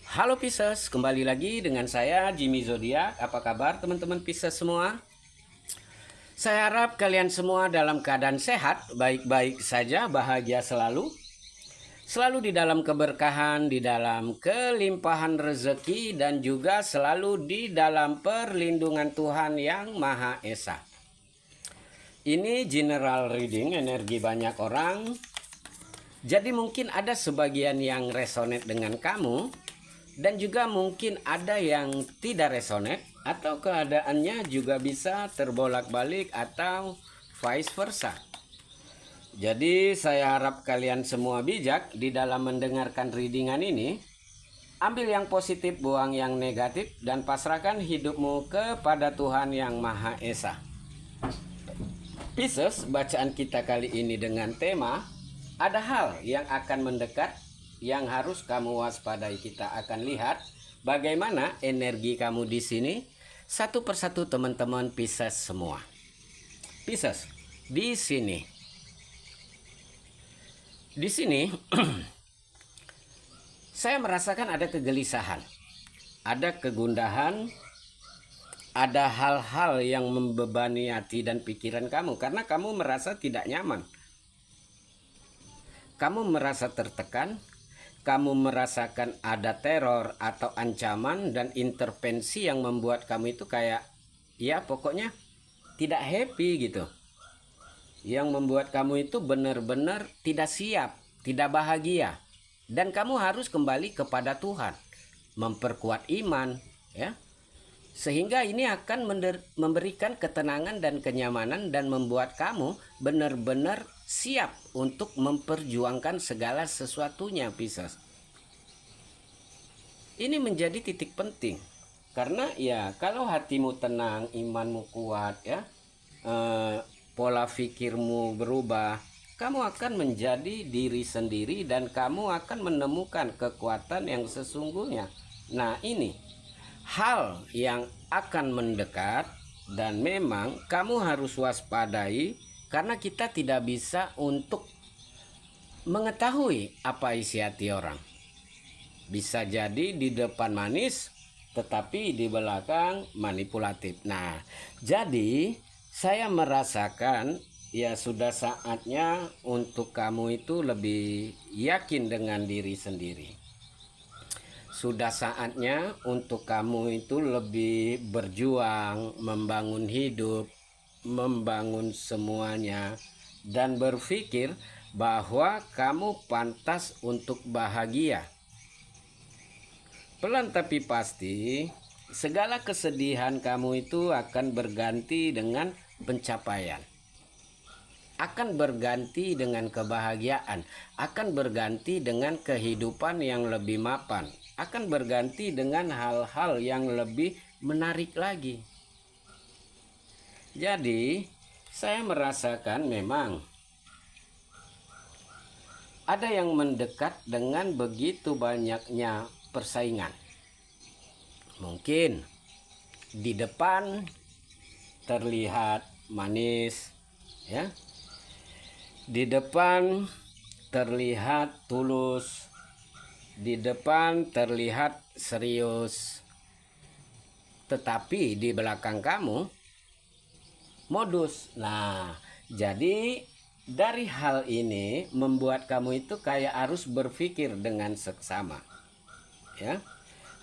Halo Pisces, kembali lagi dengan saya Jimmy Zodiac. Apa kabar teman-teman Pisces semua? Saya harap kalian semua dalam keadaan sehat, baik-baik saja, bahagia selalu. Selalu di dalam keberkahan, di dalam kelimpahan rezeki, dan juga selalu di dalam perlindungan Tuhan Yang Maha Esa. Ini general reading, energi banyak orang. Jadi mungkin ada sebagian yang resonate dengan kamu, dan juga mungkin ada yang tidak resonate, atau keadaannya juga bisa terbolak-balik atau vice versa. Jadi saya harap kalian semua bijak di dalam mendengarkan readingan ini. Ambil yang positif, buang yang negatif, dan pasrahkan hidupmu kepada Tuhan Yang Maha Esa. Pisces, bacaan kita kali ini dengan tema ada hal yang akan mendekat yang harus kamu waspadai. Kita akan lihat bagaimana energi kamu di sini satu persatu teman-teman Pisces semua. Pisces, di sini saya merasakan ada kegelisahan, ada kegundahan, ada hal-hal yang membebani hati dan pikiran kamu karena kamu merasa tidak nyaman. Kamu merasa tertekan, kamu merasakan ada teror atau ancaman dan intervensi yang membuat kamu itu kayak, ya pokoknya tidak happy gitu. Yang membuat kamu itu benar-benar tidak siap, tidak bahagia. Dan kamu harus kembali kepada Tuhan, memperkuat iman, ya. Sehingga ini akan memberikan ketenangan dan kenyamanan dan membuat kamu benar-benar siap untuk memperjuangkan segala sesuatunya, Pisces. Ini menjadi titik penting. Karena ya kalau hatimu tenang, imanmu kuat, ya, pola pikirmu berubah, kamu akan menjadi diri sendiri dan kamu akan menemukan kekuatan yang sesungguhnya. Nah, ini hal yang akan mendekat dan memang kamu harus waspadai karena kita tidak bisa untuk mengetahui apa isi hati orang. Bisa jadi di depan manis tetapi di belakang manipulatif. Nah, jadi saya merasakan ya sudah saatnya untuk kamu itu lebih yakin dengan diri sendiri. Sudah saatnya untuk kamu itu lebih berjuang, membangun hidup, membangun semuanya, dan berpikir bahwa kamu pantas untuk bahagia. Pelan tapi pasti, segala kesedihan kamu itu akan berganti dengan pencapaian. Akan berganti dengan kebahagiaan, akan berganti dengan kehidupan yang lebih mapan, akan berganti dengan hal-hal yang lebih menarik lagi. Jadi, saya merasakan memang ada yang mendekat dengan begitu banyaknya persaingan. Mungkin di depan terlihat manis, ya. Di depan terlihat tulus, di depan terlihat serius, tetapi di belakang kamu modus. Nah, jadi dari hal ini membuat kamu itu kayak harus berpikir dengan seksama, ya.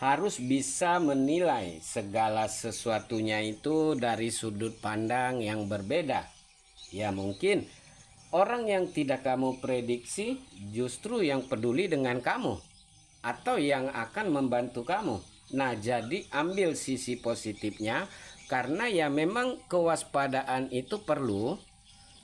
Harus bisa menilai segala sesuatunya itu dari sudut pandang yang berbeda. Ya mungkin orang yang tidak kamu prediksi justru yang peduli dengan kamu atau yang akan membantu kamu. Nah, jadi ambil sisi positifnya karena ya memang kewaspadaan itu perlu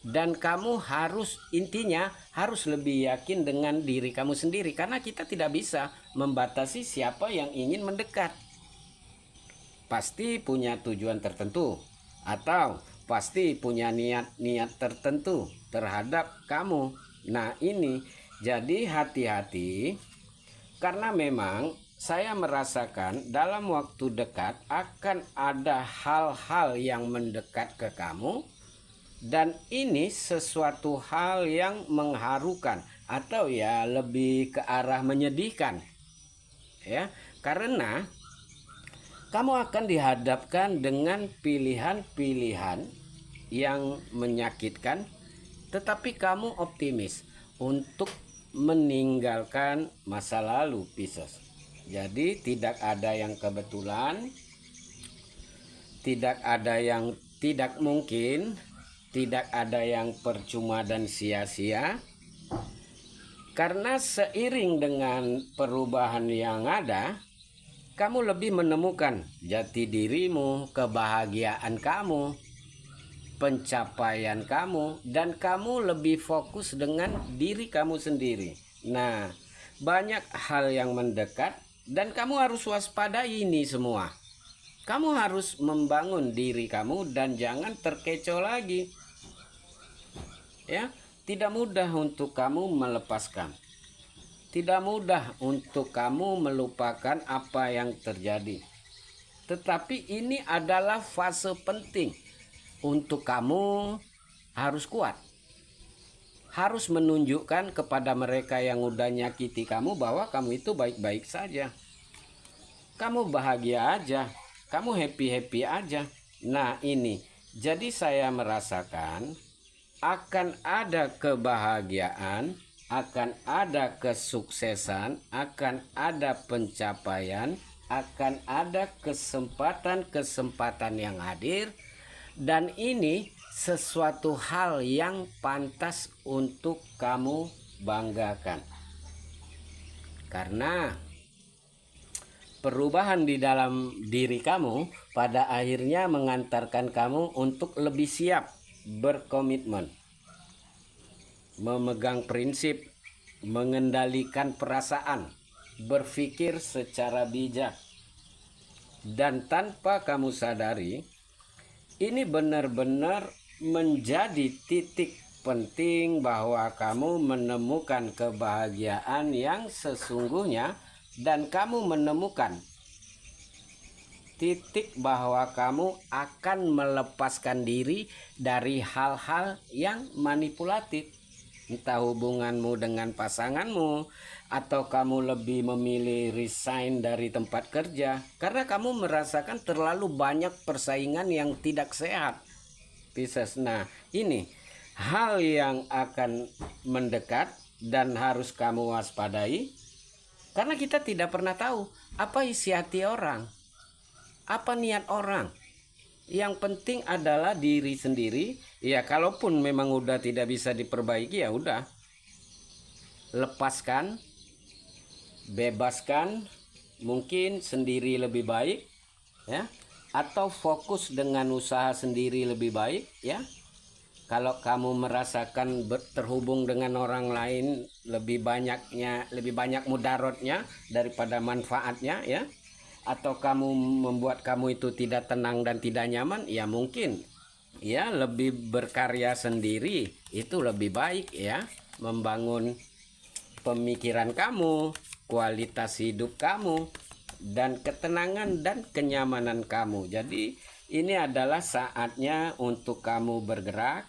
dan kamu harus intinya harus lebih yakin dengan diri kamu sendiri karena kita tidak bisa membatasi siapa yang ingin mendekat. Pasti punya tujuan tertentu atau pasti punya niat-niat tertentu terhadap kamu. Nah, ini jadi hati-hati karena memang saya merasakan dalam waktu dekat akan ada hal-hal yang mendekat ke kamu dan ini sesuatu hal yang mengharukan atau ya lebih ke arah menyedihkan. Ya, Karena kamu akan dihadapkan dengan pilihan-pilihan yang menyakitkan, tetapi kamu optimis untuk meninggalkan masa lalu, Pisces. Jadi tidak ada yang kebetulan, tidak ada yang tidak mungkin, tidak ada yang percuma dan sia-sia. Karena seiring dengan perubahan yang ada, kamu lebih menemukan jati dirimu, kebahagiaan kamu, pencapaian kamu, dan kamu lebih fokus dengan diri kamu sendiri. Nah, banyak hal yang mendekat dan kamu harus waspadai ini semua. Kamu harus membangun diri kamu dan jangan terkecoh lagi. Ya, tidak mudah untuk kamu melepaskan. Tidak mudah untuk kamu melupakan apa yang terjadi. Tetapi ini adalah fase penting untuk kamu harus kuat. Harus menunjukkan kepada mereka yang udah nyakiti kamu bahwa kamu itu baik-baik saja. Kamu bahagia aja. Kamu happy-happy aja. Nah ini, jadi saya merasakan akan ada kebahagiaan, akan ada kesuksesan, akan ada pencapaian, akan ada kesempatan-kesempatan yang hadir, dan ini sesuatu hal yang pantas untuk kamu banggakan. Karena perubahan di dalam diri kamu pada akhirnya mengantarkan kamu untuk lebih siap berkomitmen, memegang prinsip, mengendalikan perasaan, berpikir secara bijak. Dan tanpa kamu sadari, ini benar-benar menjadi titik penting bahwa kamu menemukan kebahagiaan yang sesungguhnya dan kamu menemukan titik bahwa kamu akan melepaskan diri dari hal-hal yang manipulatif. Entah hubunganmu dengan pasanganmu, atau kamu lebih memilih resign dari tempat kerja karena kamu merasakan terlalu banyak persaingan yang tidak sehat, Pisces. Nah ini hal yang akan mendekat dan harus kamu waspadai, karena kita tidak pernah tahu apa isi hati orang, apa niat orang. Yang penting adalah diri sendiri. Ya kalaupun memang udah tidak bisa diperbaiki, ya udah lepaskan, bebaskan, mungkin sendiri lebih baik ya, atau fokus dengan usaha sendiri lebih baik ya. Kalau kamu merasakan terhubung dengan orang lain lebih banyak mudaratnya daripada manfaatnya ya, atau kamu membuat kamu itu tidak tenang dan tidak nyaman, ya mungkin ya lebih berkarya sendiri itu lebih baik ya, membangun pemikiran kamu, kualitas hidup kamu, dan ketenangan dan kenyamanan kamu. Jadi ini adalah saatnya untuk kamu bergerak,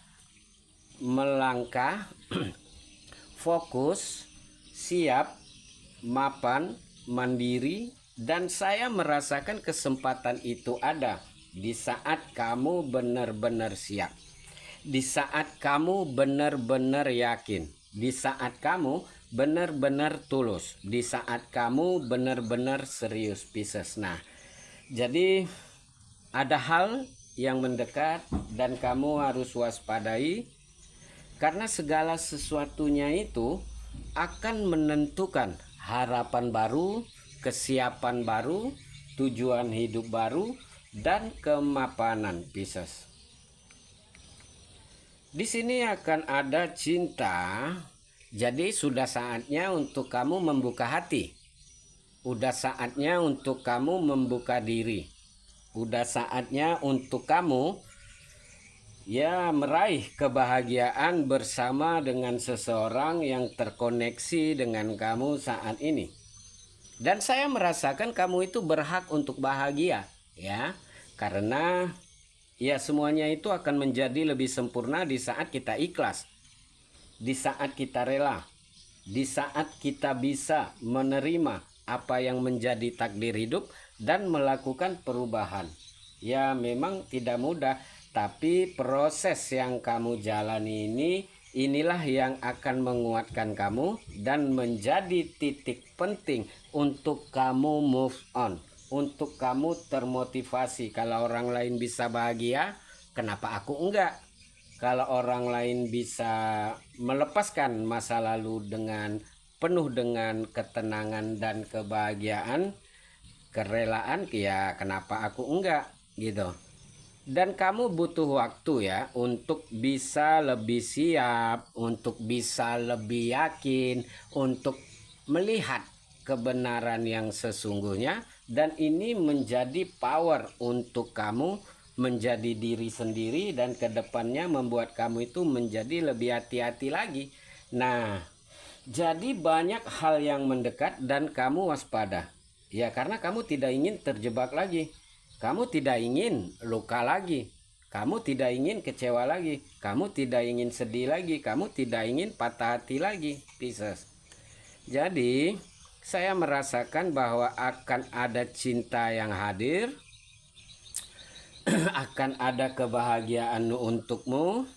melangkah, fokus, siap, mapan, mandiri. Dan saya merasakan kesempatan itu ada di saat kamu benar-benar siap, di saat kamu benar-benar yakin, di saat kamu benar-benar tulus, di saat kamu benar-benar serius, Pisces. Nah, jadi ada hal yang mendekat dan kamu harus waspadai, karena segala sesuatunya itu akan menentukan harapan baru, kesiapan baru, tujuan hidup baru, dan kemapanan, Pisces. Di sini akan ada cinta. Jadi sudah saatnya untuk kamu membuka hati. Udah saatnya untuk kamu membuka diri. Udah saatnya untuk kamu ya meraih kebahagiaan bersama dengan seseorang yang terkoneksi dengan kamu saat ini. Dan saya merasakan kamu itu berhak untuk bahagia ya, karena ya semuanya itu akan menjadi lebih sempurna di saat kita ikhlas, di saat kita rela, di saat kita bisa menerima apa yang menjadi takdir hidup dan melakukan perubahan. Ya memang tidak mudah, tapi proses yang kamu jalani inilah yang akan menguatkan kamu dan menjadi titik penting untuk kamu move on, untuk kamu termotivasi. Kalau orang lain bisa bahagia, kenapa aku enggak? Kalau orang lain bisa melepaskan masa lalu dengan penuh dengan ketenangan dan kebahagiaan, kerelaan, ya kenapa aku enggak gitu. Dan kamu butuh waktu ya untuk bisa lebih siap, untuk bisa lebih yakin, untuk melihat kebenaran yang sesungguhnya, dan ini menjadi power untuk kamu menjadi diri sendiri dan kedepannya membuat kamu itu menjadi lebih hati-hati lagi. Nah, jadi banyak hal yang mendekat dan kamu waspada. Ya karena kamu tidak ingin terjebak lagi. Kamu tidak ingin luka lagi. Kamu tidak ingin kecewa lagi. Kamu tidak ingin sedih lagi. Kamu tidak ingin patah hati lagi, Pisces. Jadi, saya merasakan bahwa akan ada cinta yang hadir. Akan ada kebahagiaan untukmu.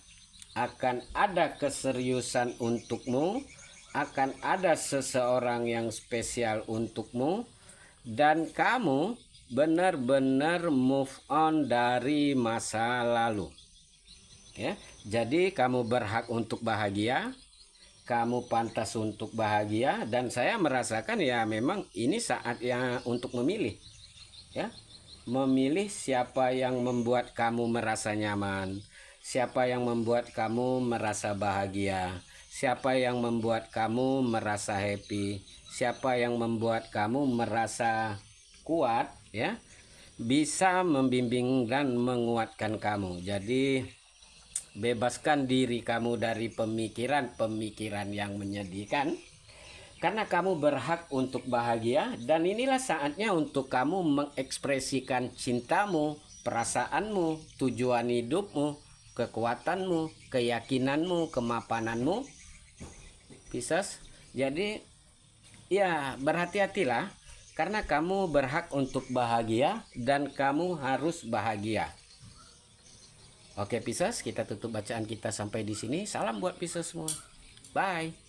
Akan ada keseriusan untukmu. Akan ada seseorang yang spesial untukmu. Dan kamu benar-benar move on dari masa lalu ya. Jadi kamu berhak untuk bahagia, kamu pantas untuk bahagia, dan saya merasakan ya memang ini saatnya untuk memilih ya, memilih siapa yang membuat kamu merasa nyaman, siapa yang membuat kamu merasa bahagia, siapa yang membuat kamu merasa happy, siapa yang membuat kamu merasa kuat ya, bisa membimbing dan menguatkan kamu. Jadi bebaskan diri kamu dari pemikiran-pemikiran yang menyedihkan, karena kamu berhak untuk bahagia. Dan inilah saatnya untuk kamu mengekspresikan cintamu, perasaanmu, tujuan hidupmu, kekuatanmu, keyakinanmu, kemapananmu, Pisces. Jadi ya berhati-hatilah, karena kamu berhak untuk bahagia dan kamu harus bahagia. Oke Pisces, kita tutup bacaan kita sampai di sini. Salam buat Pisces semua. Bye.